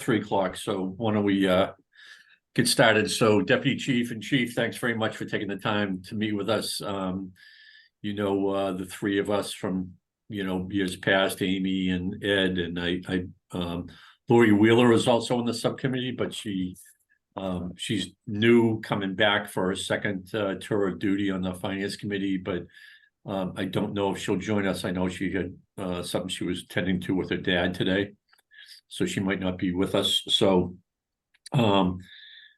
3 o'clock, so why don't we get started? So Deputy Chief and Chief, thanks very much for taking the time to meet with us. The three of us from years past, Amy and Ed, and Lori Wheeler is also on the subcommittee, but she's new, coming back for her second tour of duty on the finance committee, but I don't know if she'll join us. I know she had something she was tending to with her dad today, so she might not be with us. So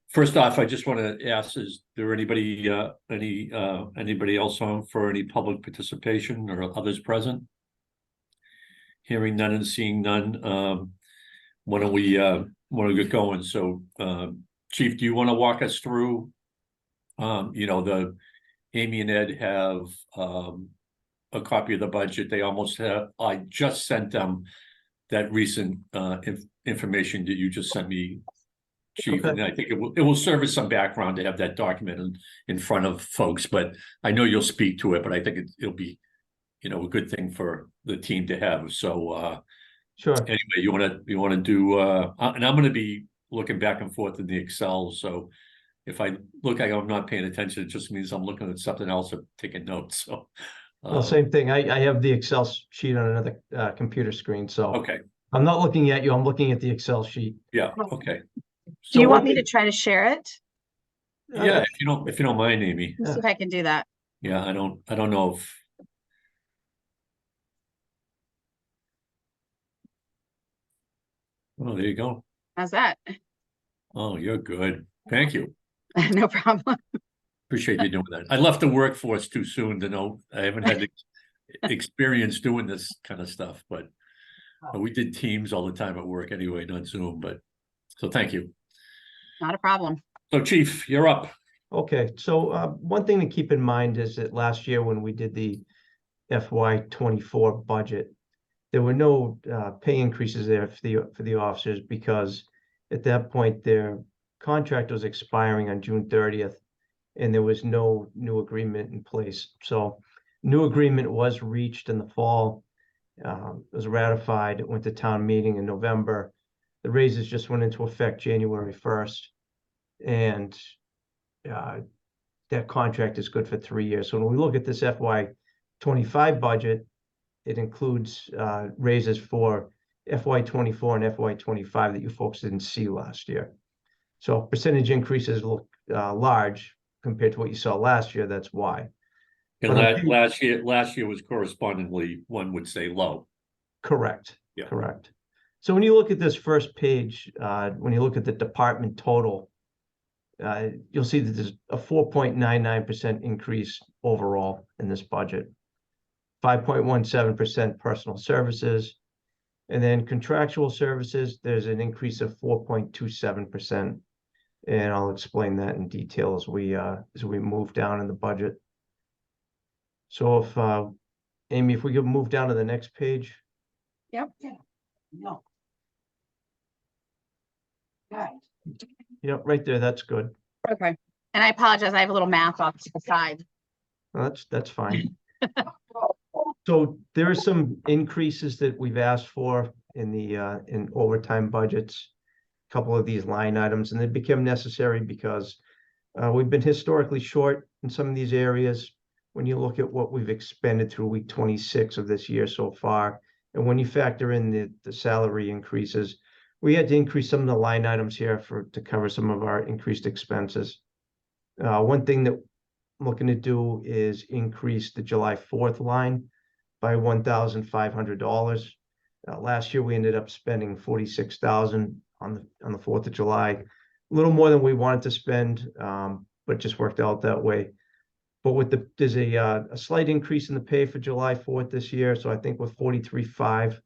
first off, I just want to ask, is there anybody else on for any public participation or others present? Hearing none and seeing none, why don't we get going? So Chief, do you want to walk us through the Amy and Ed have a copy of the budget. They almost have, I just sent them that recent information that you just sent me, Chief. Okay. And I think it will serve as some background to have that document in front of folks, but I know you'll speak to it, but I think it'll be, a good thing for the team to have. So sure. Anyway, you want to do, and I'm going to be looking back and forth in the Excel. So if I look like I'm not paying attention, it just means I'm looking at something else or taking notes. So, well, same thing. I have the Excel sheet on another computer screen. So okay, I'm not looking at you. I'm looking at the Excel sheet. Yeah. Okay. So do you want me to try to share it? Yeah, if you don't mind, Amy. Let's see if I can do that. Yeah, I don't know if. Oh, there you go. How's that? Oh, you're good. Thank you. No problem. Appreciate you doing that. I left the workforce too soon to know. I haven't had experience doing this kind of stuff, but we did Teams all the time at work anyway, not Zoom. But so thank you. Not a problem. So Chief, you're up. Okay. So one thing to keep in mind is that last year when we did the FY24 budget, there were no pay increases there for the officers because at that point their contract was expiring on June 30th and there was no new agreement in place. So new agreement was reached in the fall. It was ratified. It went to town meeting in November. The raises just went into effect January 1st. And that contract is good for 3 years. So when we look at this FY25 budget, it includes raises for FY24 and FY25 that you folks didn't see last year. So percentage increases look large compared to what you saw last year. That's why. And last year was correspondingly, one would say, low. Correct. Yeah. Correct. So when you look at this first page, when you look at the department total, you'll see that there's a 4.99% increase overall in this budget. 5.17% personal services, and then contractual services, there's an increase of 4.27%. And I'll explain that in detail as we move down in the budget. So if Amy, if we could move down to the next page. Yep. No. Right. Yep, right there. That's good. Okay. And I apologize. I have a little math off to the side. Well, that's fine. So there are some increases that we've asked for in the in overtime budgets, a couple of these line items, and they became necessary because we've been historically short in some of these areas. When you look at what we've expended through week 26 of this year so far, and when you factor in the salary increases, we had to increase some of the line items here to cover some of our increased expenses. One thing that I'm looking to do is increase the July 4th line by $1,500. Last year we ended up spending $46,000 on the 4th of July, a little more than we wanted to spend, but just worked out that way. But there's a slight increase in the pay for July 4th this year, so I think with 43.5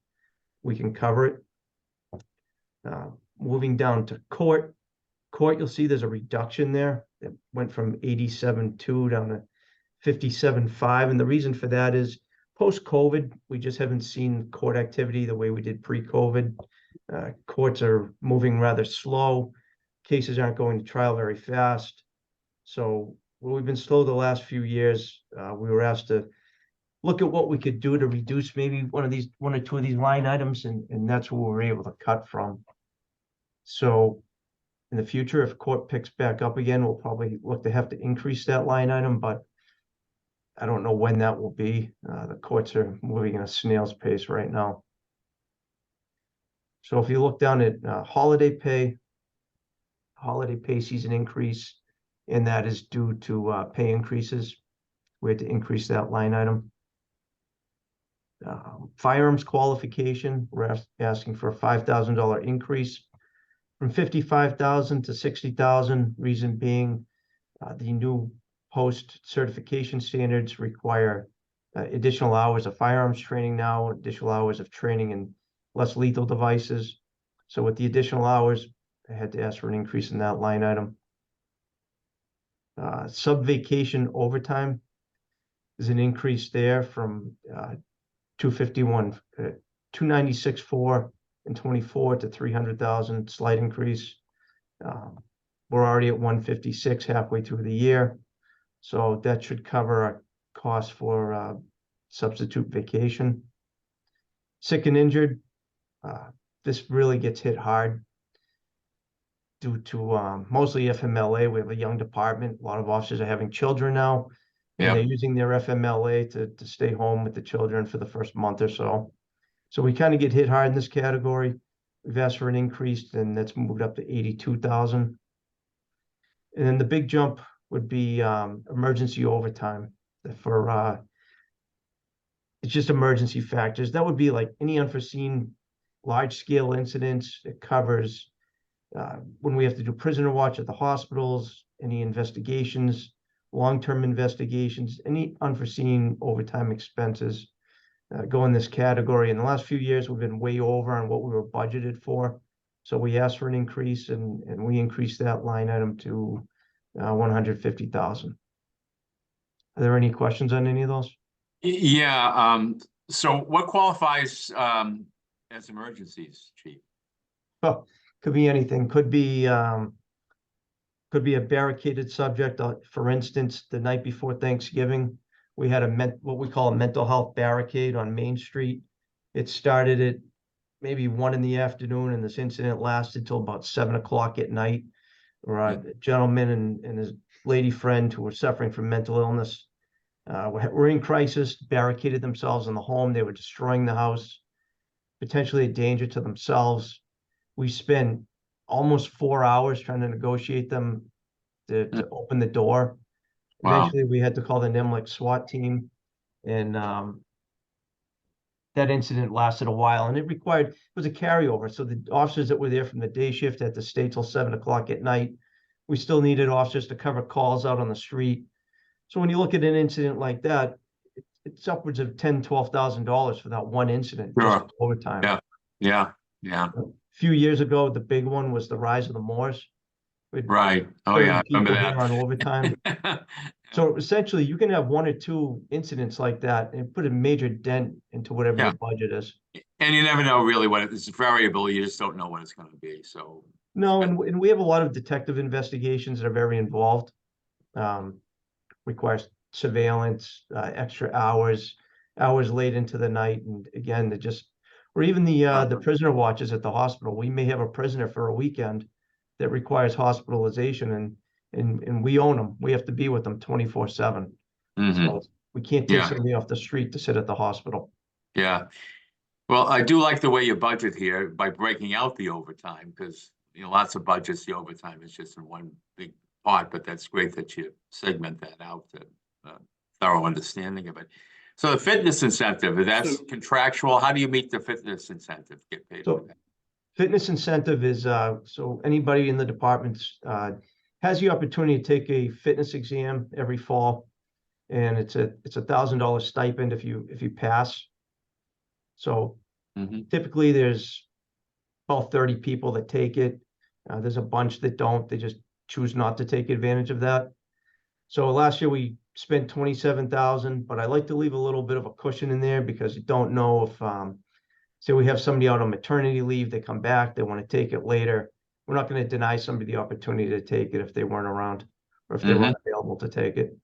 we can cover it. Moving down to court, you'll see there's a reduction there. It went from 87.2 down to 57.5, and the reason for that is post-COVID, we just haven't seen court activity the way we did pre-COVID. Courts are moving rather slow. Cases aren't going to trial very fast. So we've been slow the last few years. We were asked to look at what we could do to reduce maybe one or two of these line items, and that's what we were able to cut from. So in the future, if court picks back up again, we'll probably look to have to increase that line item, but I don't know when that will be. The courts are moving at a snail's pace right now. So if you look down at holiday pay sees an increase, and that is due to pay increases. We had to increase that line item. Firearms qualification, we're asking for a $5,000 increase from 55,000 to 60,000. Reason being, the new post certification standards require additional hours of firearms training now, additional hours of training in less lethal devices. So with the additional hours, I had to ask for an increase in that line item. Sub-vacation overtime is an increase there from 296.4 in 24 to 300,000, slight increase. We're already at 156 halfway through the year, so that should cover our cost for substitute vacation. Sick and injured, this really gets hit hard due to mostly FMLA. We have a young department. A lot of officers are having children now, and they're using their FMLA to stay home with the children for the first month or so. So we kind of get hit hard in this category. We've asked for an increase, and that's moved up to 82,000. And then the big jump would be emergency overtime for it's just emergency factors. That would be like any unforeseen large scale incidents. It covers when we have to do prisoner watch at the hospitals, any investigations, long-term investigations, any unforeseen overtime expenses go in this category. In the last few years, we've been way over on what we were budgeted for. So we asked for an increase, and we increased that line item to 150,000. Are there any questions on any of those? Yeah. So what qualifies as emergencies, Chief? Oh, could be anything. Could be a barricaded subject. For instance, the night before Thanksgiving, we had what we call a mental health barricade on Main Street. It started at maybe 1 in the afternoon, and this incident lasted till about 7 o'clock at night. Where a gentleman and his lady friend who were suffering from mental illness were in crisis, barricaded themselves in the home. They were destroying the house, potentially a danger to themselves. We spent almost 4 hours trying to negotiate them to open the door. Wow. Eventually, we had to call the NIMLIC SWAT team, and that incident lasted a while, and it was a carryover. So the officers that were there from the day shift had to stay till 7 o'clock at night. We still needed officers to cover calls out on the street. So when you look at an incident like that, it's upwards of $10,000-12,000 for that one incident, Sure. just overtime. Yeah. A few years ago, the big one was the rise of the Moors. Right. Oh yeah, I remember that. On overtime. So essentially, you can have 1 or 2 incidents like that and put a major dent into whatever your budget is. And you never know really what it's variable. You just don't know what it's going to be. So no, and we have a lot of detective investigations that are very involved. Requires surveillance, extra hours late into the night, and again, or even the prisoner watches at the hospital. We may have a prisoner for a weekend that requires hospitalization, and we own them. We have to be with them 24/7. So we can't take somebody off the street to sit at the hospital. Yeah. Well, I do like the way you budget here by breaking out the overtime, because lots of budgets, the overtime is just in one big pot, but that's great that you segment that out to thorough understanding of it. So the fitness incentive, that's contractual. How do you meet the fitness incentive? Get paid for that? Fitness incentive is so anybody in the departments has the opportunity to take a fitness exam every fall, and it's a $1,000 stipend if you pass. So typically there's about 30 people that take it. There's a bunch that don't. They just choose not to take advantage of that. So last year we spent 27,000, but I like to leave a little bit of a cushion in there, because you don't know if say we have somebody out on maternity leave, they come back, they want to take it later. We're not going to deny somebody the opportunity to take it if they weren't around, or if they weren't available to take it.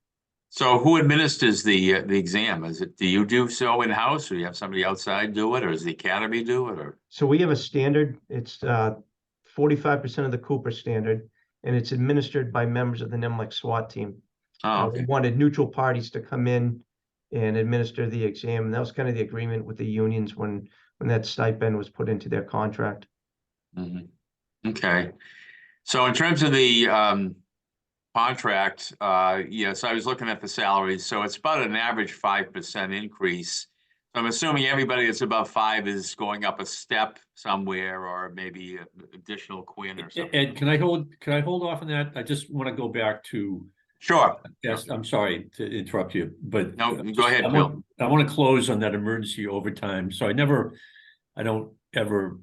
So who administers the exam? Do you do so in-house, or do you have somebody outside do it, or does the academy do it? Or so we have a standard. It's 45% of the Cooper standard, and it's administered by members of the NEMLEC SWAT team. Oh, We okay. wanted neutral parties to come in and administer the exam, and that was kind of the agreement with the unions when that stipend was put into their contract. Mhm. Okay. So in terms of the contract, yes, I was looking at the salaries, so it's about an average 5% increase. I'm assuming everybody that's above 5 is going up a step somewhere, or maybe a additional quin or something. Ed, can I hold off on that? I just want to go back to, Sure. yes, I'm sorry to interrupt you, but. No, go ahead, Bill. I want to close on that emergency overtime. So I don't ever,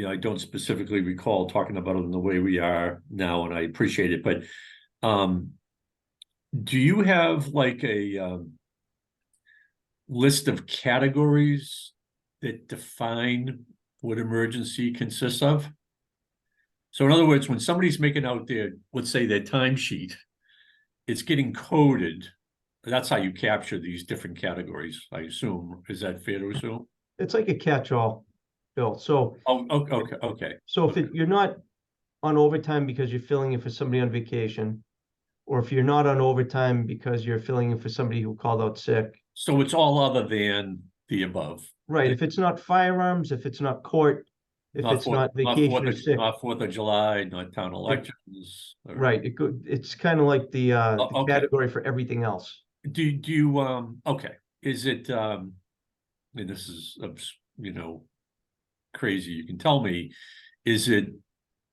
I don't specifically recall talking about it in the way we are now, and I appreciate it, but do you have like a list of categories that define what emergency consists of? So in other words, when somebody's making out their, let's say their timesheet, it's getting coded. That's how you capture these different categories, I assume. Is that fair to assume? It's like a catch-all, Bill. So, Oh, okay. so if you're not on overtime because you're filling in for somebody on vacation, or if you're not on overtime because you're filling in for somebody who called out sick. So it's all other than the above. Right, if it's not firearms, if it's not court, if it's not vacation or sick. Not 4th of July, not town elections. Right, it's kind of like the okay. category for everything else. Do you, okay, is it, and this is, crazy, you can tell me, is it,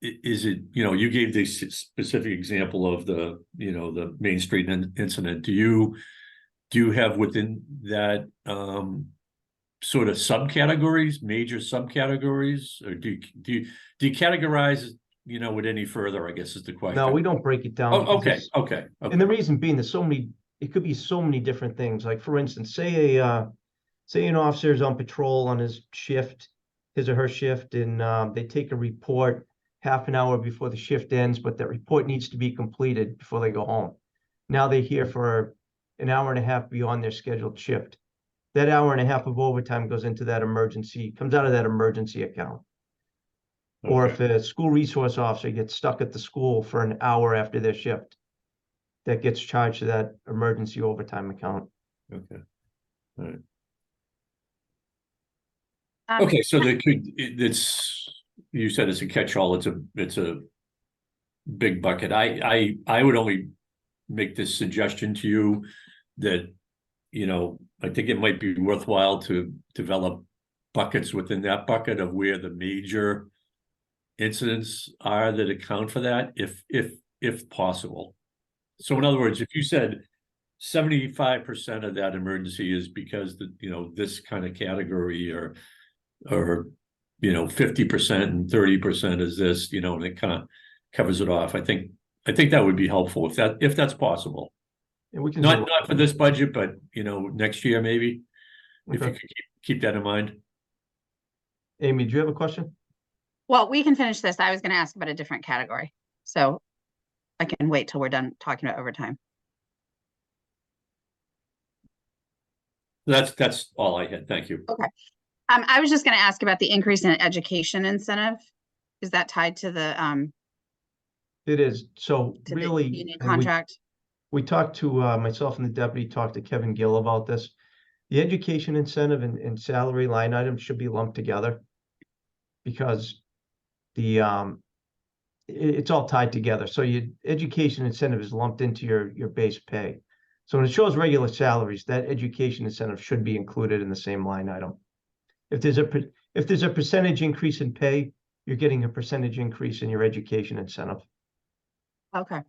you gave this specific example of the, the Main Street incident. Do you have within that, sort of subcategories, major subcategories, or do you categorize, it any further, I guess is the question. No, we don't break it down. Oh, because okay. And the reason being, there's so many, it could be so many different things. Like, for instance, say an officer is on patrol on his shift, his or her shift, and they take a report half an hour before the shift ends, but that report needs to be completed before they go home. Now they're here for an hour and a half beyond their scheduled shift. That hour and a half of overtime goes into that emergency, comes out of that emergency account. Okay. Or if a school resource officer gets stuck at the school for an hour after their shift, that gets charged to that emergency overtime account. Okay. All right. Okay, so you said it's a catch-all. It's a big bucket. I would only make this suggestion to you that, I think it might be worthwhile to develop buckets within that bucket of where the major incidents are that account for that, if possible. So in other words, if you said 75% of that emergency is because this kind of category, or 50% and 30% is this, and it kind of covers it off. I think that would be helpful if that's possible. And we can not for this budget, but next year maybe. Okay. If you could keep that in mind. Amy, do you have a question? Well, we can finish this. I was going to ask about a different category, so I can wait till we're done talking about overtime. That's all I had. Thank you. Okay. I was just going to ask about the increase in education incentive. Is that tied to the It is. So to really, the union contract? We talked to myself and the deputy talked to Kevin Gill about this. The education incentive and salary line items should be lumped together, because it's all tied together. So your education incentive is lumped into your base pay. So when it shows regular salaries, that education incentive should be included in the same line item. If there's a percentage increase in pay, you're getting a percentage increase in your education incentive. Okay.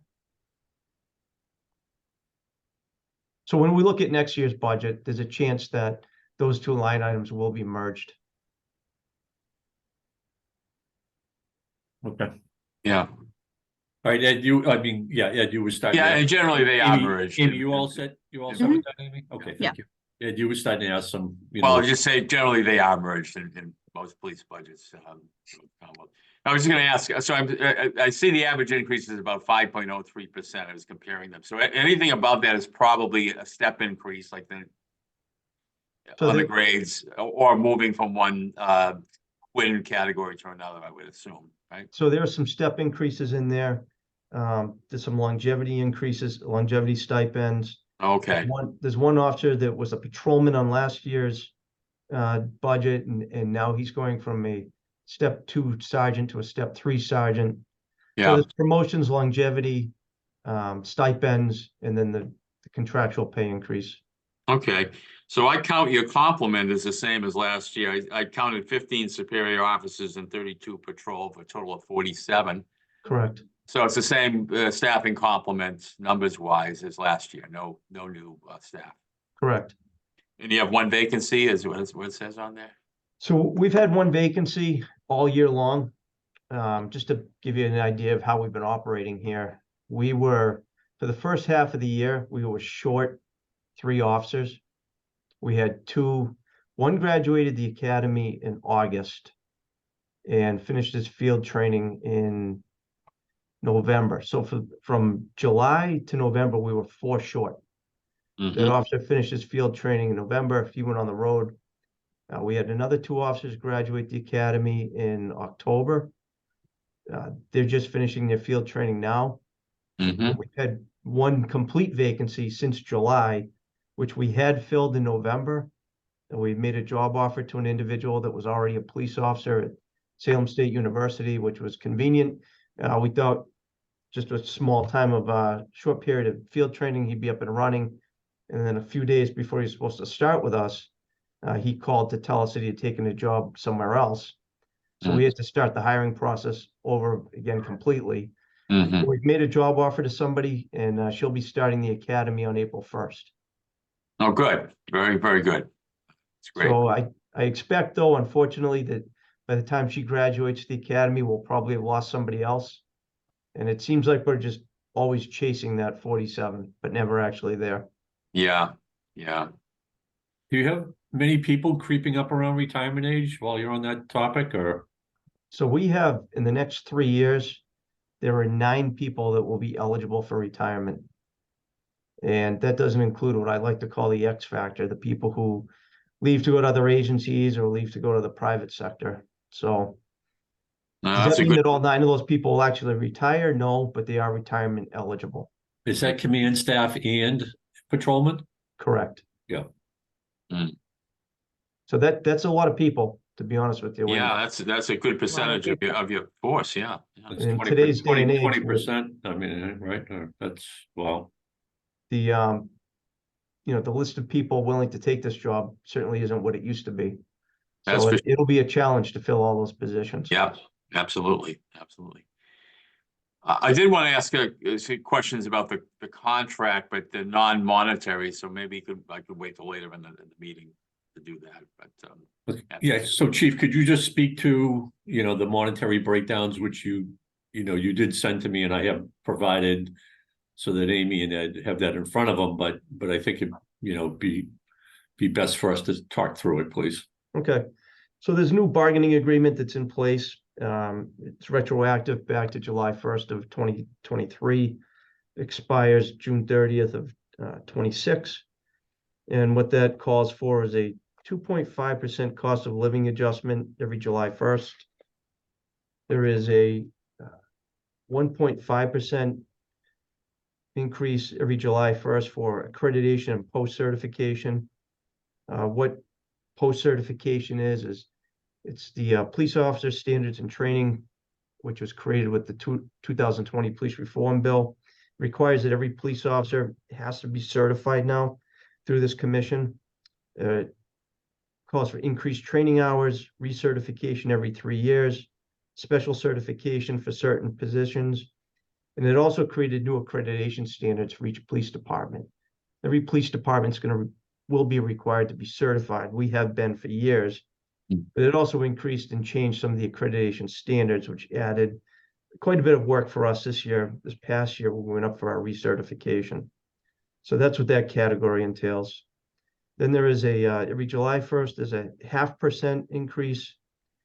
So when we look at next year's budget, there's a chance that those two line items will be merged. Okay. Yeah. All right, Ed, you were starting. Yeah, and generally they are merged. Amy, you all set? You all set with that, Amy? Okay, Yeah. thank you. Ed, you were starting to ask some, Well, I'll just say generally they are merged in most police budgets. I was just going to ask, so I see the average increase is about 5.03%. I was comparing them. So anything above that is probably a step increase, like on the grades, or moving from one quin category to another, I would assume. right? So there are some step increases in there. There's some longevity increases, longevity stipends. Okay, There's one officer that was a patrolman on last year's budget, and now he's going from a step 2 sergeant to a step 3 sergeant. So yeah, there's promotions, longevity, stipends, and then the contractual pay increase. okay. So I count your complement as the same as last year. I counted 15 superior officers and 32 patrol for a total of 47. Correct. So it's the same staffing complement numbers wise as last year. No new staff. Correct. And you have one vacancy, is what it says on there? So we've had one vacancy all year long. Just to give you an idea of how we've been operating here, we were, for the first half of the year, we were short 3 officers. We had 2, one graduated the academy in August and finished his field training in November. So from July to November, we were 4 short. That Mhm. officer finished his field training in November. He went on the road. We had another 2 officers graduate the academy in October. They're just finishing their field training now. Mhm. We've had one complete vacancy since July, which we had filled in November. And we made a job offer to an individual that was already a police officer at Salem State University, which was convenient. We thought just a small time of short period of field training, he'd be up and running. And then a few days before he's supposed to start with us, he called to tell us that he had taken a job somewhere else. So we had to start the hiring process over again completely. Mhm. We've made a job offer to somebody, and she'll be starting the academy on April 1st. Oh, good. Very, very good. It's great. So I expect, though, unfortunately, that by the time she graduates the academy, we'll probably have lost somebody else. And it seems like we're just always chasing that 47, but never actually there. Yeah, yeah. Do you have many people creeping up around retirement age while you're on that topic, or? So we have, in the next 3 years, there are 9 people that will be eligible for retirement. And that doesn't include what I like to call the X factor, the people who leave to go to other agencies or leave to go to the private sector. So No, does that's that a mean good, that all 9 of those people will actually retire? No, but they are retirement eligible. Is that command staff and patrolman? Correct. Yeah. So that's a lot of people, to be honest with you. And yeah, that's a good percentage of your force, yeah. Yeah. That's in 20, today's day and age, 20%. I mean, right? That's, well, the the list of people willing to take this job certainly isn't what it used to be. That's So for it'll be a challenge to fill all those positions. Yeah, absolutely, absolutely. I did want to ask some questions about the contract, but the non-monetary, so maybe I could wait till later in the meeting to do that, but yeah. So Chief, could you just speak to, the monetary breakdowns, which you did send to me and I have provided so that Amy and Ed have that in front of them, but I think it, be best for us to talk through it, please. Okay. So there's a new bargaining agreement that's in place. It's retroactive back to July 1st of 2023, expires June 30th of 26. And what that calls for is a 2.5% cost of living adjustment every July 1st. There is a 1.5% increase every July 1st for accreditation and post-certification. What post-certification is it's the Police Officer Standards and Training, which was created with the 2020 Police Reform Bill. It requires that every police officer has to be certified now through this commission. Calls for increased training hours, recertification every 3 years, special certification for certain positions. And it also created new accreditation standards for each police department. Every police department's will be required to be certified. We have been for years, but it also increased and changed some of the accreditation standards, which added quite a bit of work for us this past year when we went up for our recertification. So that's what that category entails. Then there is every July 1st, there's a 0.5% increase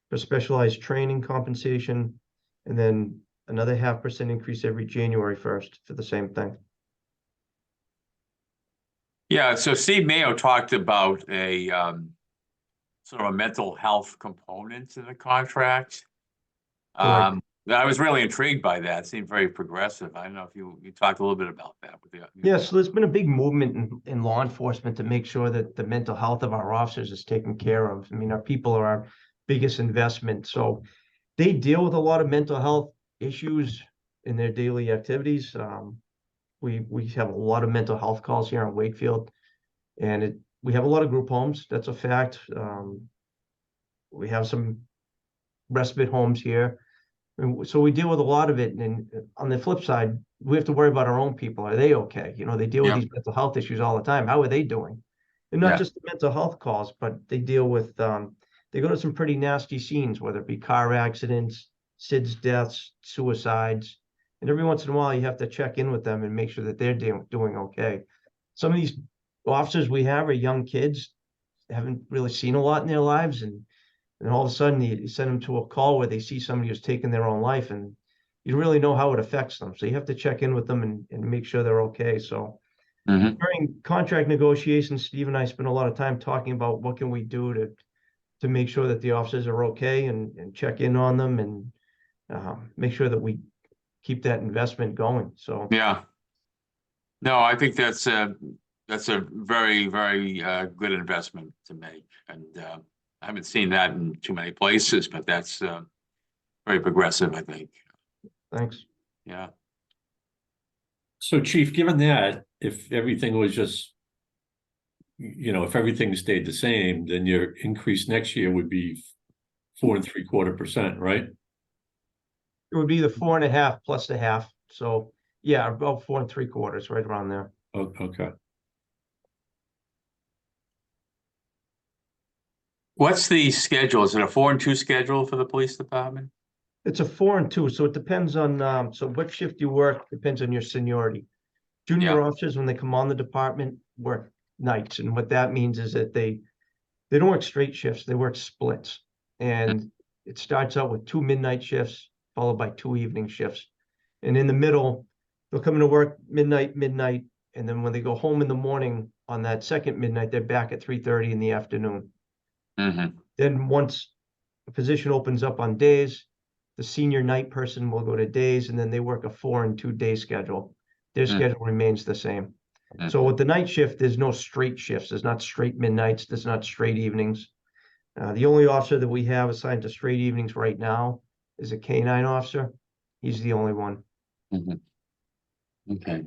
for specialized training compensation, and then another 0.5% increase every January 1st for the same thing. yeah, so Steve Mayo talked about a sort of a mental health component to the contract. Correct. I was really intrigued by that. It seemed very progressive. I don't know if you talked a little bit about that with the. Yeah, so there's been a big movement in law enforcement to make sure that the mental health of our officers is taken care of. I mean, our people are our biggest investment, so they deal with a lot of mental health issues in their daily activities. We have a lot of mental health calls here in Wakefield, and we have a lot of group homes. That's a fact. We have some respite homes here. And so we deal with a lot of it. And on the flip side, we have to worry about our own people. Are they okay? You know, they deal with Yeah. these mental health issues all the time. How are they doing? And not Yeah. just the mental health calls, but they deal with, they go to some pretty nasty scenes, whether it be car accidents, SIDS deaths, suicides. And every once in a while, you have to check in with them and make sure that they're doing okay. Some of these officers we have are young kids, haven't really seen a lot in their lives, and all of a sudden you send them to a call where they see somebody who's taken their own life, and you really know how it affects them. So you have to check in with them and make sure they're okay. So Mhm. during contract negotiations, Steve and I spent a lot of time talking about what can we do to make sure that the officers are okay, and check in on them, and make sure that we keep that investment going. So Yeah. No, I think that's a very, very good investment to make. And I haven't seen that in too many places, but that's very progressive, I think. thanks. Yeah. So Chief, given that, if everything was just, if everything stayed the same, then your increase next year would be 4.75%, right? It would be the 4.5 plus the half. So yeah, about 4.75, right around there. Oh, okay. What's the schedule? Is it a 4-2 schedule for the police department? It's a 4 and 2, so it depends on, so what shift you work depends on your seniority. Junior Yeah. officers, when they come on the department, work nights, and what that means is that they don't work straight shifts, they work splits. And it starts out with 2 midnight shifts, followed by 2 evening shifts. And in the middle, they'll come into work midnight, and then when they go home in the morning on that second midnight, they're back at 3:30 in the afternoon. Mm-hmm. Then once a position opens up on days, the senior night person will go to days, and then they work a 4 and 2 day schedule. Their schedule remains the same. So with the night shift, there's no straight shifts. There's not straight midnights. There's not straight evenings. The only officer that we have assigned to straight evenings right now is a K-9 officer. He's the only one. Okay.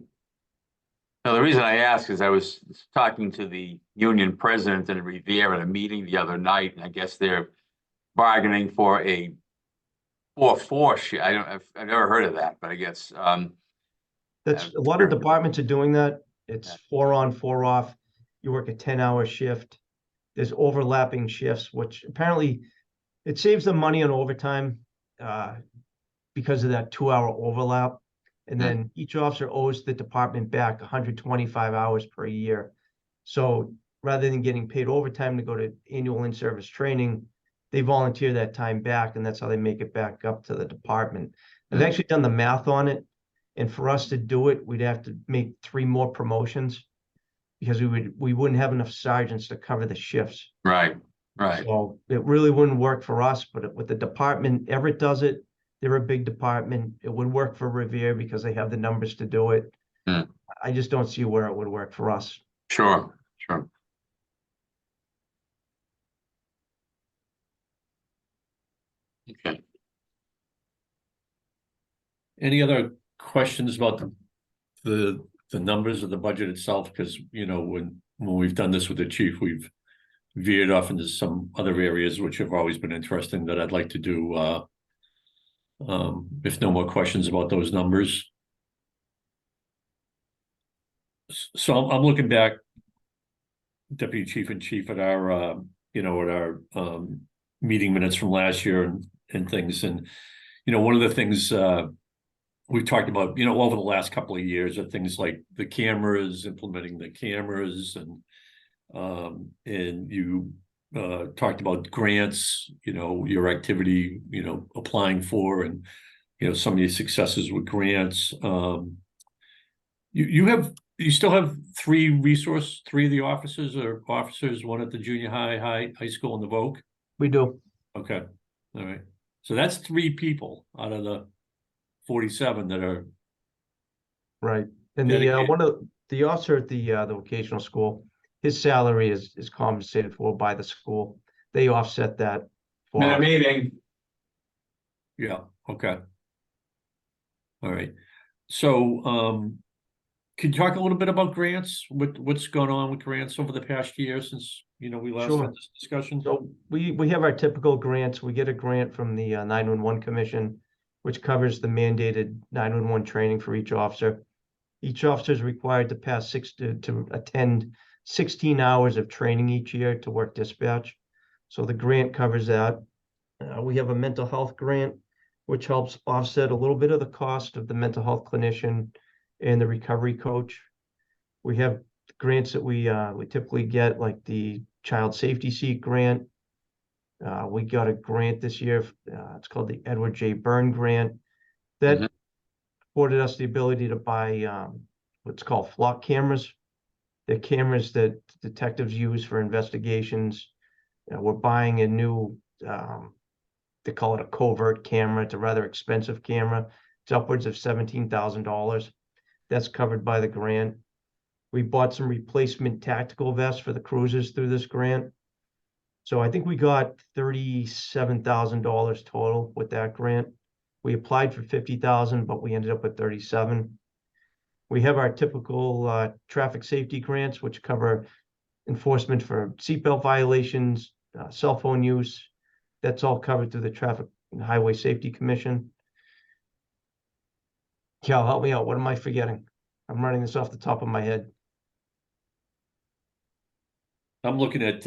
Now, the reason I ask is I was talking to the union president in Revere at a meeting the other night, and I guess they're bargaining for a 4-4 shift. I've never heard of that, but I guess That's a lot of departments are doing that. It's 4 on, 4 off. You work a 10-hour shift. There's overlapping shifts, which apparently it saves them money on overtime because of that 2-hour overlap. And then each officer owes the department back 125 hours per year. So rather than getting paid overtime to go to annual in-service training, they volunteer that time back, and that's how they make it back up to the department. I've actually done the math on it, and for us to do it, we'd have to make 3 more promotions because we wouldn't have enough sergeants to cover the shifts. right. So it really wouldn't work for us, but with the department, Everett does it. They're a big department. It would work for Revere because they have the numbers to do it. I just don't see where it would work for us. Sure. Okay. Any other questions about the numbers of the budget itself? Because, when we've done this with the chief, we've veered off into some other areas which have always been interesting that I'd like to do. If no more questions about those numbers. So I'm looking back, Deputy Chief and Chief, at our meeting minutes from last year and things. And, one of the things we've talked about, over the last couple of years are things like the cameras, implementing the cameras, and you talked about grants, your activity, applying for, and, some of your successes with grants. You still have 3 of the officers, one at the junior high school, and the Voc? We do. Okay. All right. So that's 3 people out of the 47 that are, Right. And the Dedicated. one of the officer at the vocational school, his salary is compensated for by the school. They offset that for In a us. meeting, yeah, okay. All right. So, can you talk a little bit about grants? What's going on with grants over the past year since, we last Sure. had this discussion? So we have our typical grants. We get a grant from the 911 Commission, which covers the mandated 911 training for each officer. Each officer is required to pass to attend 16 hours of training each year to work dispatch. So the grant covers that. We have a mental health grant, which helps offset a little bit of the cost of the mental health clinician and the recovery coach. We have grants that we typically get, like the child safety seat grant. We got a grant this year. It's called the Edward J. Byrne Grant. That Mhm. afforded us the ability to buy what's called flock cameras. They're cameras that detectives use for investigations. We're buying a new, they call it a covert camera. It's a rather expensive camera. It's upwards of $17,000. That's covered by the grant. We bought some replacement tactical vests for the cruisers through this grant. So I think we got $37,000 total with that grant. We applied for 50,000, but we ended up with 37. We have our typical traffic safety grants, which cover enforcement for seatbelt violations, cell phone use. That's all covered through the Traffic and Highway Safety Commission. Cal, help me out. What am I forgetting? I'm running this off the top of my head. I'm looking at,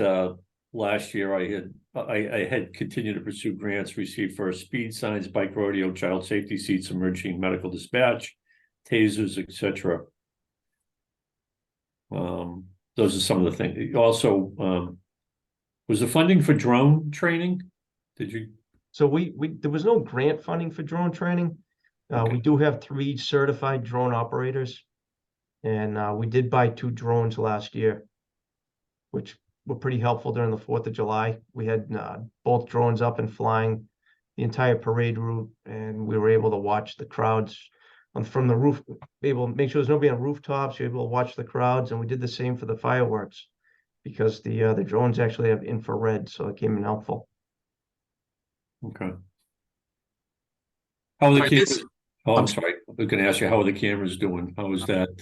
last year, I had continued to pursue grants received for speed signs, bike rodeo, child safety seats, emergency medical dispatch, tasers, etc. Those are some of the things. Also, was the funding for drone training? Did you? So there was no grant funding for drone training. Okay. We do have 3 certified drone operators. And we did buy 2 drones last year, which were pretty helpful during the 4th of July. We had both drones up and flying the entire parade route, and we were able to watch the crowds from the roof, able to make sure there's nobody on rooftops. You're able to watch the crowds, and we did the same for the fireworks because the drones actually have infrared, so it came in helpful. Okay. How are the I did- cameras? Oh, I'm sorry. I was gonna ask you, how are the cameras doing? How is that?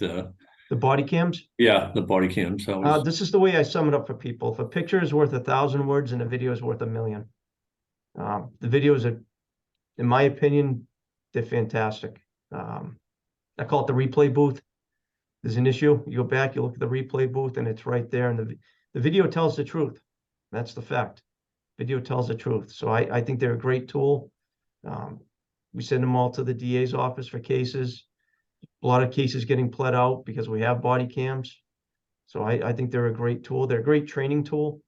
The body cams, Yeah, the body cams. How is, this is the way I sum it up for people. If a picture is worth 1,000 words and a video is worth 1,000,000. The videos are, in my opinion, they're fantastic. I call it the replay booth. There's an issue, you go back, you look at the replay booth, and it's right there, and the video tells the truth. That's the fact. Video tells the truth. So I think they're a great tool. We send them all to the DA's office for cases. A lot of cases getting pled out because we have body cams. So I think they're a great tool. They're a great training tool.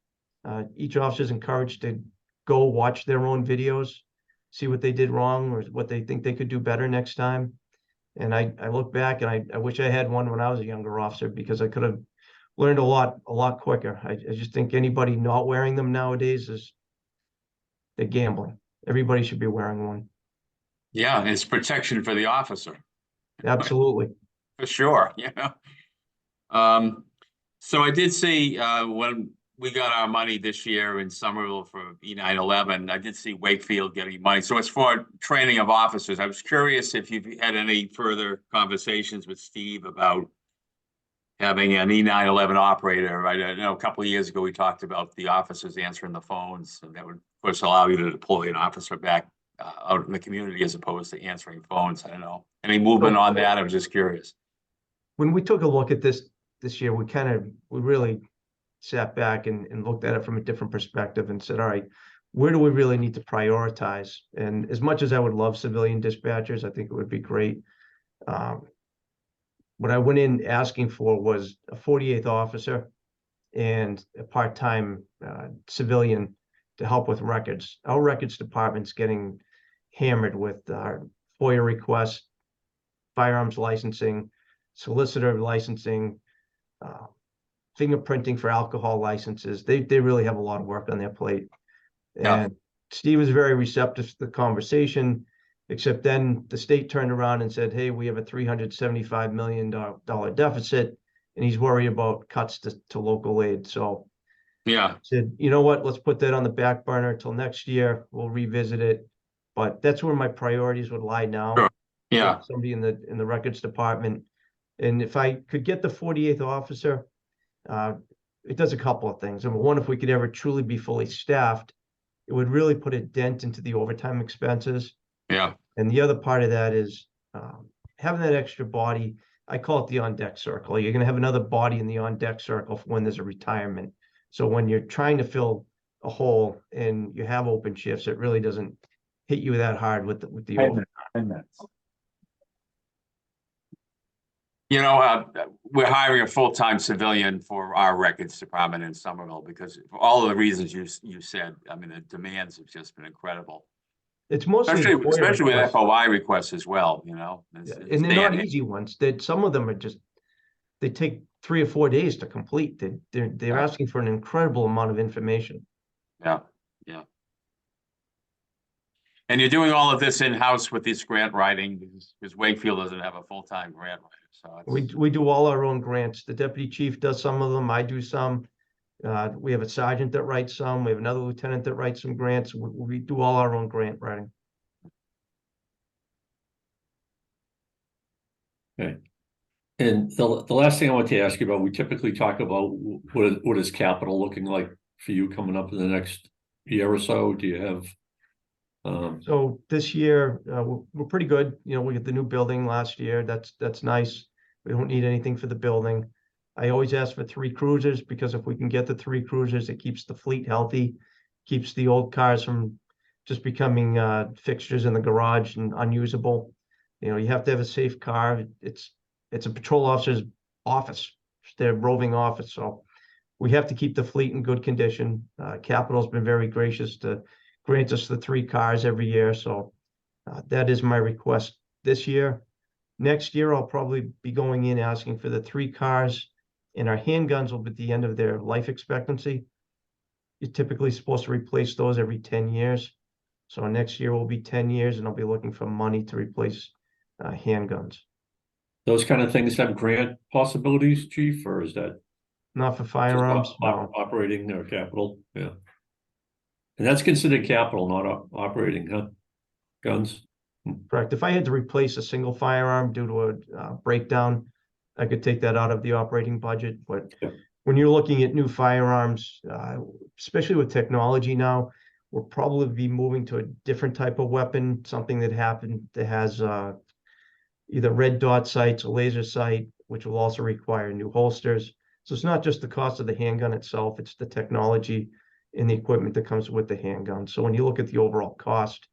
Each officer is encouraged to go watch their own videos, see what they did wrong or what they think they could do better next time. And I look back and I wish I had one when I was a younger officer because I could have learned a lot quicker. I just think anybody not wearing them nowadays they're gambling. Everybody should be wearing one. Yeah, it's protection for the officer, Absolutely. for sure, So I did see, when we got our money this year in Somerville for E911, I did see Wakefield getting money. So it's for training of officers. I was curious if you've had any further conversations with Steve about having an E911 operator. I know a couple of years ago, we talked about the officers answering the phones, and that would, of course, allow you to deploy an officer back out in the community as opposed to answering phones. I don't know. Any movement on that? I was just curious. When we took a look at this year, we really sat back and looked at it from a different perspective and said, all right, where do we really need to prioritize? And as much as I would love civilian dispatchers, I think it would be great. What I went in asking for was a 48th officer and a part-time civilian to help with records. Our records department's getting hammered with FOIA requests, firearms licensing, solicitor licensing, fingerprinting for alcohol licenses. They really have a lot of work on their plate. Yeah. And Steve was very receptive to the conversation, except then the state turned around and said, hey, we have a $375 million deficit, and he's worried about cuts to local aid. So Yeah, said, you know what, let's put that on the back burner till next year. We'll revisit it. But that's where my priorities would lie now. Sure. yeah, Get somebody in the records department. And if I could get the 48th officer, it does a couple of things. Number one, if we could ever truly be fully staffed, it would really put a dent into the overtime expenses. yeah, And the other part of that is having that extra body. I call it the on-deck circle. You're going to have another body in the on-deck circle for when there's a retirement. So when you're trying to fill a hole and you have open shifts, it really doesn't hit you that hard with the over. 10 minutes. You know, we're hiring a full-time civilian for our records department in Somerville because for all of the reasons you said. I mean, the demands have just been incredible. It's mostly Especially with requests. FOI requests as well, you know. Yeah, and they're not easy ones. That some of them are just they take 3 or 4 days to complete. They're Right. asking for an incredible amount of information. Yeah, yeah. And you're doing all of this in-house with this grant writing because Wakefield doesn't have a full-time grant writer, so it's. We do all our own grants. The deputy chief does some of them. I do some. We have a sergeant that writes some. We have another lieutenant that writes some grants. We do all our own grant writing. Okay. And the last thing I want to ask you about, we typically talk about what is capital looking like for you coming up in the next year or so? Do you have? So this year, we're pretty good. You know, we got the new building last year. That's nice. We don't need anything for the building. I always ask for 3 cruisers because if we can get the 3 cruisers, it keeps the fleet healthy, keeps the old cars from just becoming fixtures in the garage and unusable. You know, you have to have a safe car. It's a patrol officer's office. It's their roving office. So we have to keep the fleet in good condition. Capital's been very gracious to grant us the 3 cars every year. So that is my request this year. Next year, I'll probably be going in asking for the 3 cars, and our handguns will be at the end of their life expectancy. You're typically supposed to replace those every 10 years. So next year will be 10 years, and I'll be looking for money to replace handguns. Those kind of things have grant possibilities, chief, or is that Not for just firearms, no. operating or capital? Yeah. And that's considered capital, not operating, huh? Guns? Correct. If I had to replace a single firearm due to a breakdown, I could take that out of the operating budget. But Yeah. when you're looking at new firearms, especially with technology now, we'll probably be moving to a different type of weapon, something that has either red dot sights, a laser sight, which will also require new holsters. So it's not just the cost of the handgun itself, it's the technology and the equipment that comes with the handgun. So when you look at the overall cost,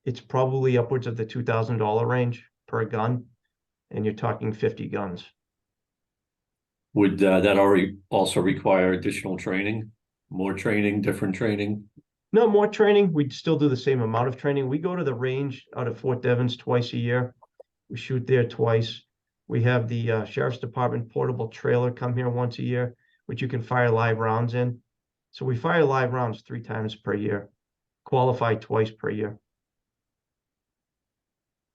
it's probably upwards of the $2,000 range per gun, and you're talking 50 guns. Would that already also require additional training, more training, different training? No more training. We'd still do the same amount of training. We go to the range out of Fort Devens twice a year. We shoot there twice. We have the Sheriff's Department portable trailer come here once a year, which you can fire live rounds in. So we fire live rounds 3 times per year, qualify twice per year.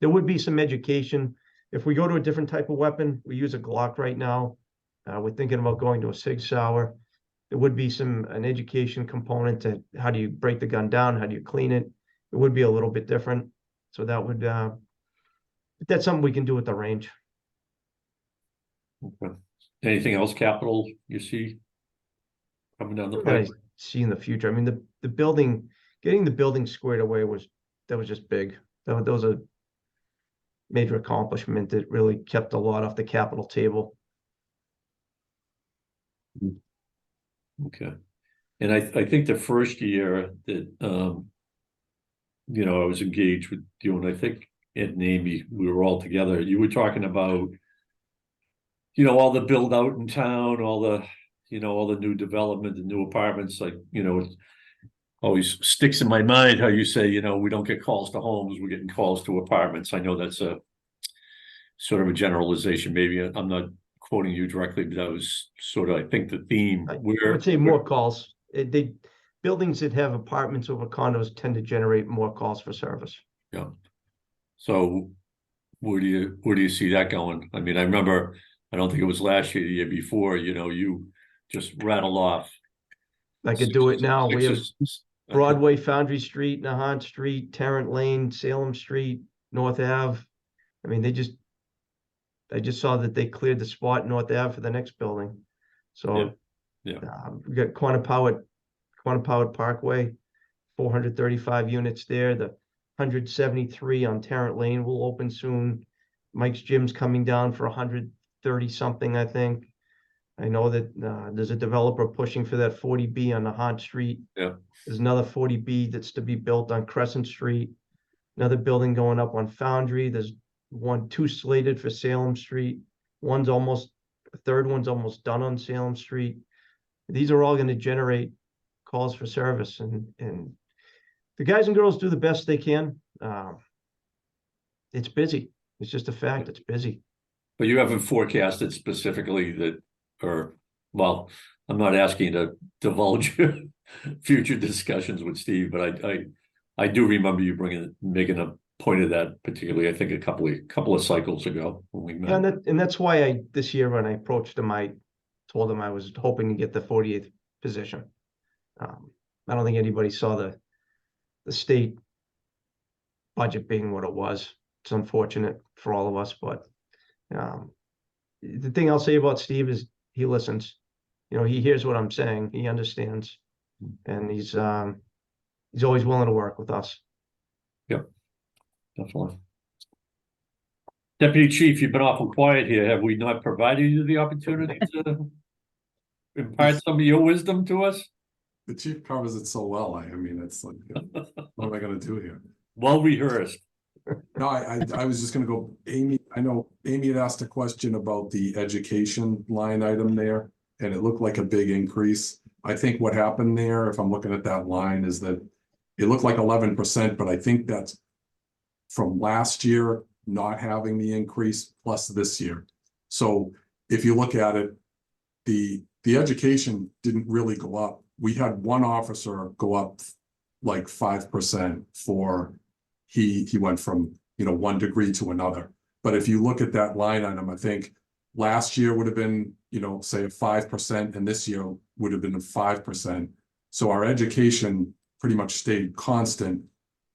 There would be some education. If we go to a different type of weapon, we use a Glock right now. We're thinking about going to a Sig Sauer. There would be an education component to how do you break the gun down? How do you clean it? It would be a little bit different. So that would, that's something we can do at the range. Okay. Anything else capital you see coming down the That I pipe? see in the future. I mean, the building, getting the building squared away was just big. That was a major accomplishment that really kept a lot off the capital table. Okay. And I think the first year that, you know, I was engaged with you, and I think Ed and Amy, we were all together, you were talking about, you know, all the build out in town, all the, you know, all the new development, the new apartments, like, you know, it always sticks in my mind how you say, you know, we don't get calls to homes, we're getting calls to apartments. I know that's a sort of a generalization. Maybe I'm not quoting you directly, but that was sort of, I think, the theme. I would say more calls. The buildings that have apartments over condos tend to generate more calls for service. Yeah. So where do you see that going? I mean, I remember, I don't think it was last year, the year before, you just rattle off. I could do it now. We have Okay. Broadway, Foundry Street, Nahant Street, Tarrant Lane, Salem Street, North Ave. I mean, I just saw that they cleared the spot North Ave for the next building. So Yeah. we got Quantapowhat Parkway, 435 units there. The 173 on Tarrant Lane will open soon. Mike's Gym's coming down for 130 something, I think. I know that there's a developer pushing for that 40B on Nahant Street. Yeah. There's another 40B that's to be built on Crescent Street. Another building going up on Foundry. There's two slated for Salem Street. The third one's almost done on Salem Street. These are all going to generate calls for service, and the guys and girls do the best they can. It's busy. It's just a fact. It's busy. But you haven't forecasted specifically that, or, well, I'm not asking you to divulge your future discussions with Steve, but I do remember you making a point of that, particularly, I think a couple of cycles ago when we met. And that's why this year when I approached him, I told him I was hoping to get the 48th position. I don't think anybody saw the state budget being what it was. It's unfortunate for all of us, but the thing I'll say about Steve is he listens. He hears what I'm saying. He understands, and he's always willing to work with us. Yep, definitely. Deputy Chief, you've been awful quiet here. Have we not provided you the opportunity to impart some of your wisdom to us? The chief covers it so well. I mean, it's like, what am I going to do here? Well rehearsed. No, I was just going to go, Amy. I know Amy had asked a question about the education line item there, and it looked like a big increase. I think what happened there, if I'm looking at that line, is that it looked like 11%, but I think that's from last year not having the increase plus this year. So if you look at it, the education didn't really go up. We had one officer go up like 5% for he went from 1 degree to another. But if you look at that line item, I think last year would have been say a 5%, and this year would have been a 5%. So our education pretty much stayed constant.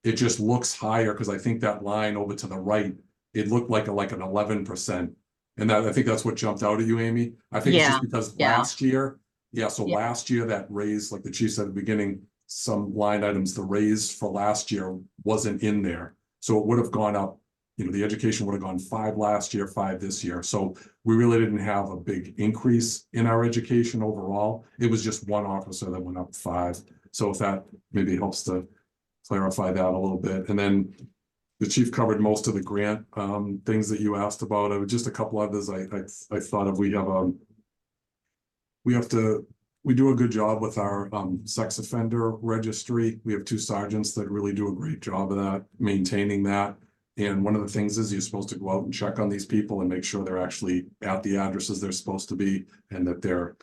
It just looks higher because I think that line over to the right, it looked like an 11%. And I think that's what jumped out at you, Amy. I think it's just because last year, last year that raise, like the chief said at the beginning, some line items, the raise for last year wasn't in there. So it would have gone up, the education would have gone 5 last year, 5 this year. So we really didn't have a big increase in our education overall. It was just one officer that went up 5. So if that maybe helps to clarify that a little bit. And then the chief covered most of the grant things that you asked about. I would just a couple others I thought of. We do a good job with our sex offender registry. We have 2 sergeants that really do a great job of that, maintaining that. And one of the things is you're supposed to go out and check on these people and make sure they're actually at the addresses they're supposed to be, and that they're,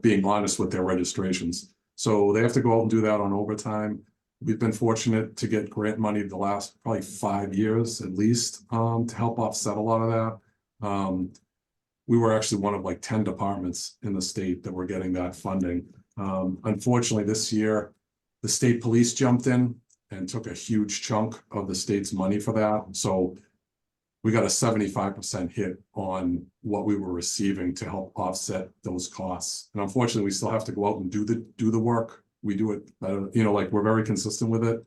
being honest with their registrations. So they have to go out and do that on overtime. We've been fortunate to get grant money the last probably 5 years at least to help offset a lot of that. We were actually one of like 10 departments in the state that were getting that funding. Unfortunately, this year, the state police jumped in and took a huge chunk of the state's money for that. So we got a 75% hit on what we were receiving to help offset those costs. And unfortunately, we still have to go out and do the work. We do it better, like we're very consistent with it.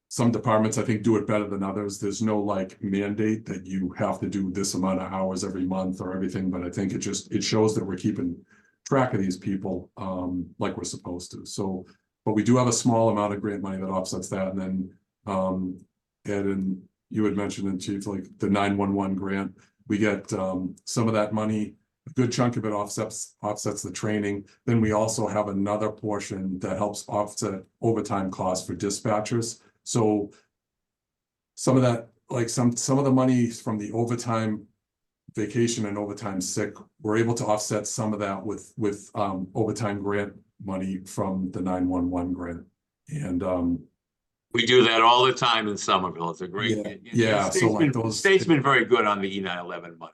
Some departments, I think, do it better than others. There's no like mandate that you have to do this amount of hours every month or everything, but I think it shows that we're keeping track of these people like we're supposed to. So, but we do have a small amount of grant money that offsets that. And then Ed, and you had mentioned in chief, like the 911 grant, we get some of that money. A good chunk of it offsets the training. Then we also have another portion that helps offset overtime costs for dispatchers. So some of that, like some of the money from the overtime vacation and overtime sick, we're able to offset some of that with overtime grant money from the 911 grant. And We do that all the time in Somerville. It's a great. Yeah, the yeah, so state's like been- those- State's been very good on the E911 money.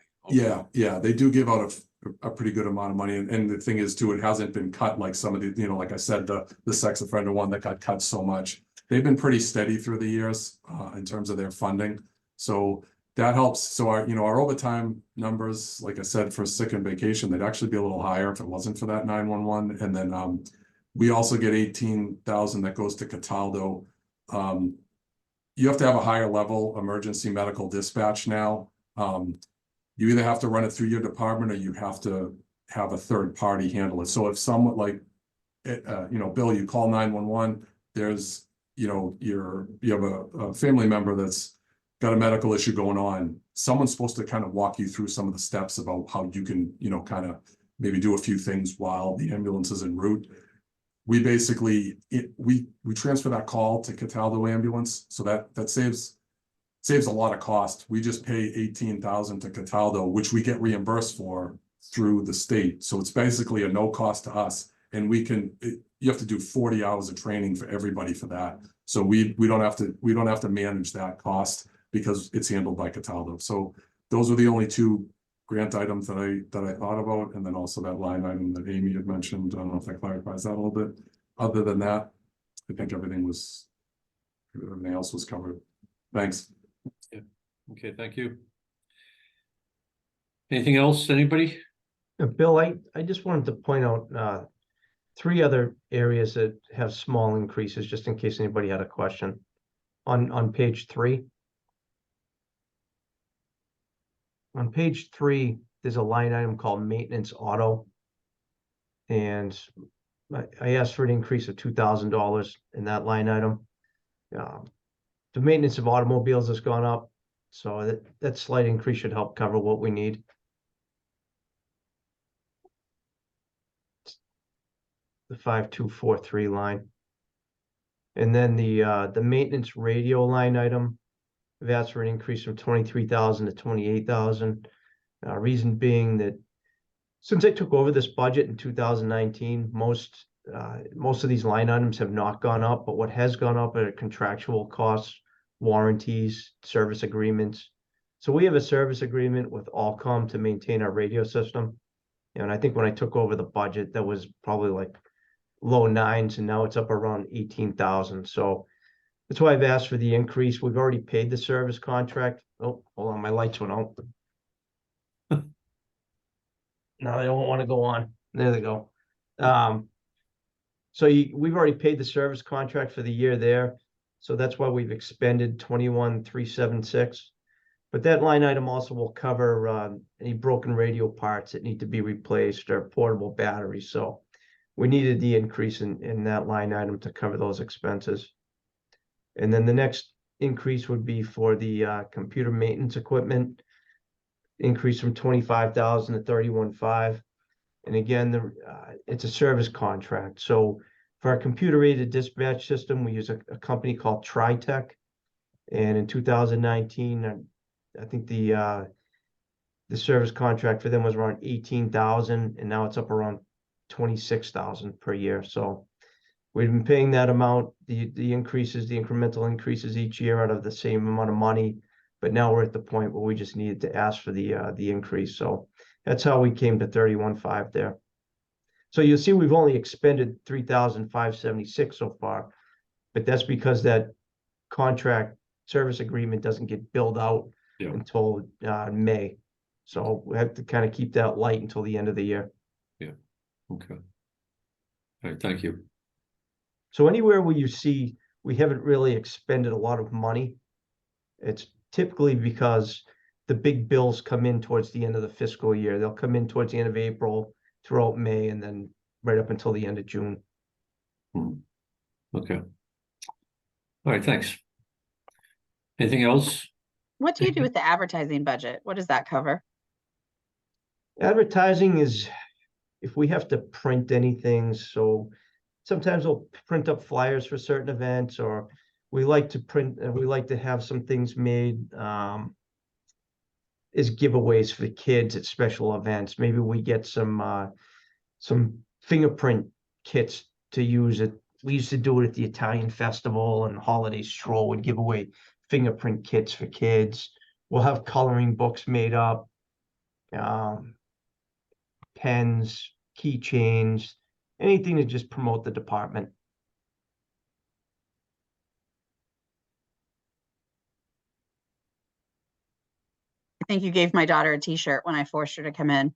yeah, they do give out a pretty good amount of money. And the thing is too, it hasn't been cut like some of the, you know, like I said, the sex offender one that got cut so much. They've been pretty steady through the years in terms of their funding. So that helps. So our, you know, our overtime numbers, like I said, for sick and vacation, they'd actually be a little higher if it wasn't for that 911. And then we also get 18,000 that goes to Cataldo. You have to have a higher level emergency medical dispatch now. You either have to run it through your department or you have to have a third party handle it. So if someone like, you know, Bill, you call 911, there's, you know, you have a family member that's got a medical issue going on. Someone's supposed to kind of walk you through some of the steps about how you can, you know, kind of maybe do a few things while the ambulance is en route. We basically, we transfer that call to Cataldo ambulance. So that saves a lot of cost. We just pay 18,000 to Cataldo, which we get reimbursed for through the state. So it's basically a no cost to us. And you have to do 40 hours of training for everybody for that. So we don't have to manage that cost because it's handled by Cataldo. So those were the only two grant items that I thought about. And then also that line item that Amy had mentioned. I don't know if that clarifies that a little bit. Other than that, I think everything else was covered. Thanks. Yeah. Okay, thank you. Anything else, anybody? Bill, I just wanted to point out three other areas that have small increases, just in case anybody had a question. On page 3. On page 3, there's a line item called maintenance auto. And I asked for an increase of $2,000 in that line item. The maintenance of automobiles has gone up, so that slight increase should help cover what we need. The 5243 line. And then the maintenance radio line item, I've asked for an increase from 23,000 to 28,000. Reason being that since I took over this budget in 2019, most of these line items have not gone up, but what has gone up are contractual costs, warranties, service agreements. So we have a service agreement with Allcom to maintain our radio system. And I think when I took over the budget, that was probably like low 9s, and now it's up around 18,000. So that's why I've asked for the increase. We've already paid the service contract. Oh, hold on, my lights went out. Now they don't want to go on. There they go. So we've already paid the service contract for the year there. So that's why we've expended 21,376. But that line item also will cover any broken radio parts that need to be replaced or portable batteries. So we needed the increase in that line item to cover those expenses. And then the next increase would be for the computer maintenance equipment, increase from 25,000 to 31,500. And again, it's a service contract. So for our computer-aided dispatch system, we use a company called TriTech. And in 2019, I think the service contract for them was around 18,000, and now it's up around 26,000 per year. So we've been paying that amount, the increases, the incremental increases each year out of the same amount of money. But now we're at the point where we just needed to ask for the increase. So that's how we came to 31,500 there. So you'll see we've only expended 3,576 so far, but that's because that contract service agreement doesn't get billed out until May. So we have to kind of keep that light until the end of the year. Yeah. Okay. All right, thank you. So anywhere where you see we haven't really expended a lot of money, it's typically because the big bills come in towards the end of the fiscal year. They'll come in towards the end of April, throughout May, and then right up until the end of June. Okay. All right, thanks. Anything else? What do you do with the advertising budget? What does that cover? Advertising is if we have to print anything. So sometimes we'll print up flyers for certain events, or we like to print, we like to have some things made as giveaways for kids at special events. Maybe we get some fingerprint kits to use it. We used to do it at the Italian festival and holiday stroll and give away fingerprint kits for kids. We'll have coloring books made up, pens, keychains, anything to just promote the department. I think you gave my daughter a t-shirt when I forced her to come in.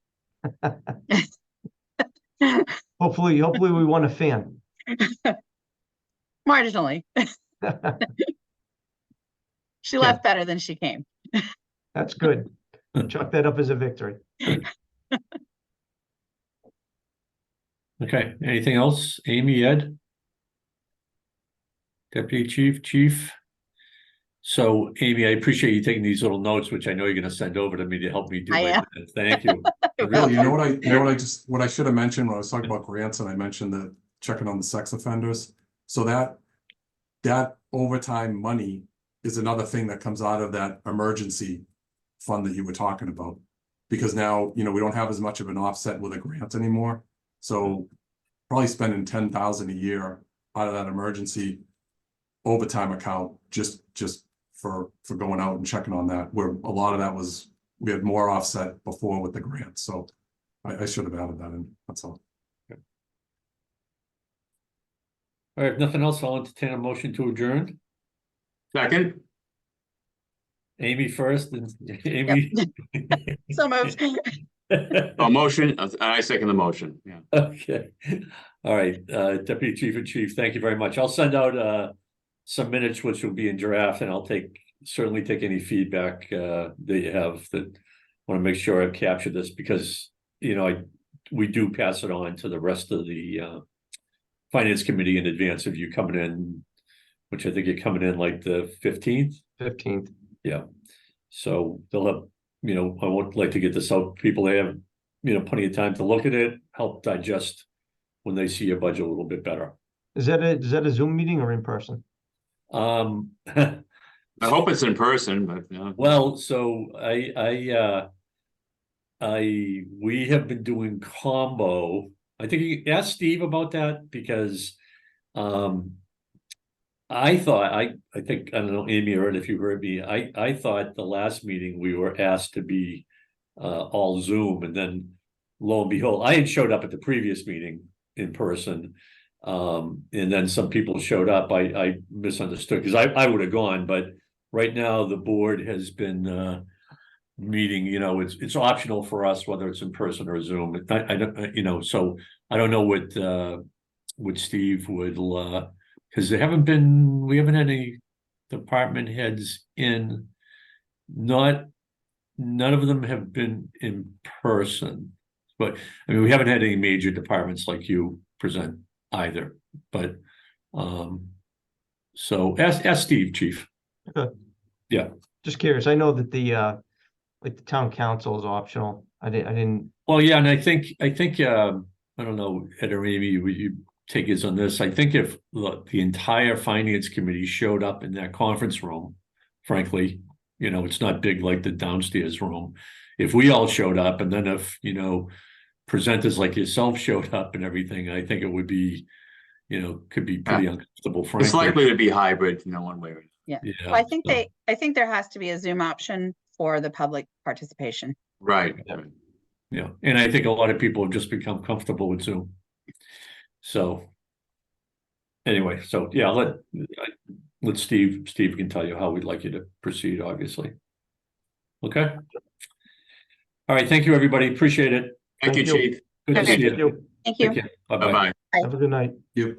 Hopefully we won a fan. Marginally. She left better than she came. That's good. Chalk that up as a victory. Okay, anything else? Amy, Ed? Deputy Chief? So Amy, I appreciate you taking these little notes, which I know you're gonna send over to me to help me do I my am. minutes. Thank you. Really, what I should have mentioned when I was talking about grants, and I mentioned that checking on the sex offenders. So that overtime money is another thing that comes out of that emergency fund that you were talking about. Because now, we don't have as much of an offset with a grant anymore. So probably spending 10,000 a year out of that emergency overtime account just for going out and checking on that, where a lot of that was, we had more offset before with the grant. So I should have added that in. That's all. All right, if nothing else, I'll entertain a motion to adjourn. Second, Amy first, and Amy. So moved. a motion, I second the motion, yeah. Okay, all right, Deputy Chief and Chief, thank you very much. I'll send out some minutes which will be in draft, and I'll certainly take any feedback that you have that want to make sure I've captured this, because we do pass it on to the rest of the Finance Committee in advance of you coming in, which I think you're coming in like the 15th. 15th. Yeah. So they'll have, I would like to get this out. People, they have, plenty of time to look at it, help digest when they see your budget a little bit better. Is that a Zoom meeting or in person? I hope it's in person, but well, so we have been doing combo. I think you asked Steve about that, because I thought, I think, I don't know, Amy, or if you heard me, I thought the last meeting we were asked to be all Zoom, and then lo and behold, I had showed up at the previous meeting in person, and then some people showed up. I misunderstood, because I would have gone, but right now the board has been meeting, it's optional for us whether it's in person or Zoom. I don't, so I don't know what Steve would because we haven't had any department heads in. None of them have been in person, but I mean, we haven't had any major departments like you present either, but so ask Steve, Chief. Okay. Yeah, just curious. I know that the like the town council is optional. I didn't. Well, yeah, and I think I don't know, Ed or maybe you take us on this. I think if the entire Finance Committee showed up in that conference room, frankly, it's not big like the downstairs room. If we all showed up, and then if presenters like yourself showed up and everything, I think it would be, could be pretty uncomfortable, frankly. it's likely to be hybrid, one way or another. Yeah. Yeah, Well, I think there has to be a Zoom option for the public participation. Right. Yeah, and I think a lot of people have just become comfortable with Zoom. So anyway, so yeah, let Steve can tell you how we'd like you to proceed, obviously. Okay. All right, thank you, everybody. Appreciate it. Thank you, Chief. Good to Okay. see you. Thank you. Take care. Bye-bye. Bye-bye. Have a good night. Yep.